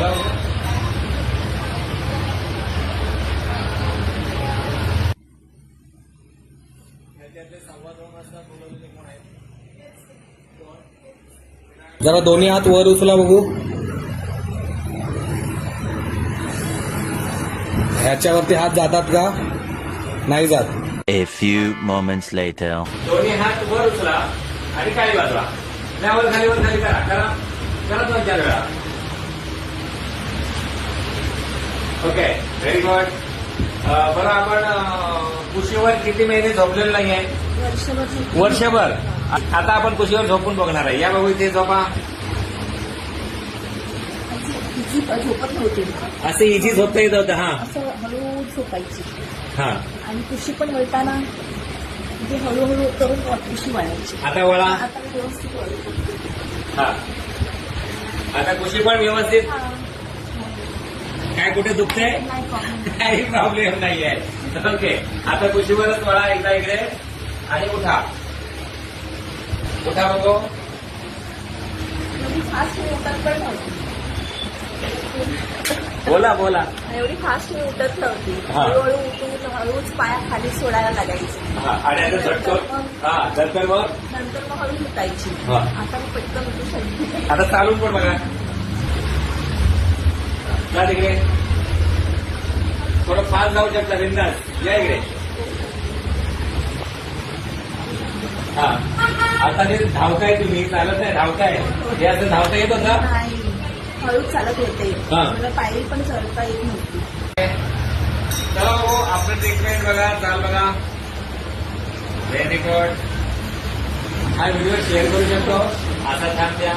चला जरा दोन्ही हात वर उचला बघू. ह्याच्यावरती हात जातात का? नाही जात. A few moments later. दोन्ही हात वर उचला आणि खाली बाजूला. वर खाली करा करा करा 2-4 वेळा. Okay very good. बरं आपण कुशीवर किती महिने झोपलेलं नाहीये? वर्षभर. आता आपण कुशीवर झोपून बघणार आहे. या बघू इथे झोपा. झोपत नव्हती. असं इझी झोपता येत होतं. हा असं हळू झोपायची. हा आणि कुशी पण वळताना म्हणजे हळूहळू करून कुशी वळायची. आता वळा. आता व्यवस्थित वळते. हा आता कुशी पण व्यवस्थित. काय कुठे दुखते? नाही प्रॉब्लेम. काही प्रॉब्लेम नाहीये. ओके आता कुशीवरच वळा एकदा इकडे आणि उठा. उठा बघू. एवढी फास्ट मी उठत पण नव्हती. बोला बोला. एवढी फास्ट मी उठत नव्हती. हा. हळूहळू उठून हळूच पाया खाली सोडायला लागायची. हा आणि आता झटकन. हा नंतर मग नंतर मग हळू उठायची. हा. आता मी पटकन उठू शकते. आता चालून पण बघा. जा तिकडे. थोडं फास्ट जाऊ शकता बिंदास. या इकडे. हा आता ते धावताय तुम्ही चालत नाही धावताय. हे असं धावता येत होतं. नाही हळूच चालत होते. हा. मला पायरी पण चढता येत नव्हती. चला बघू आपलं ट्रीटमेंट बघा. चाल बघा. Very good. हा व्हिडिओ शेअर करू शकतो. असा छान द्या.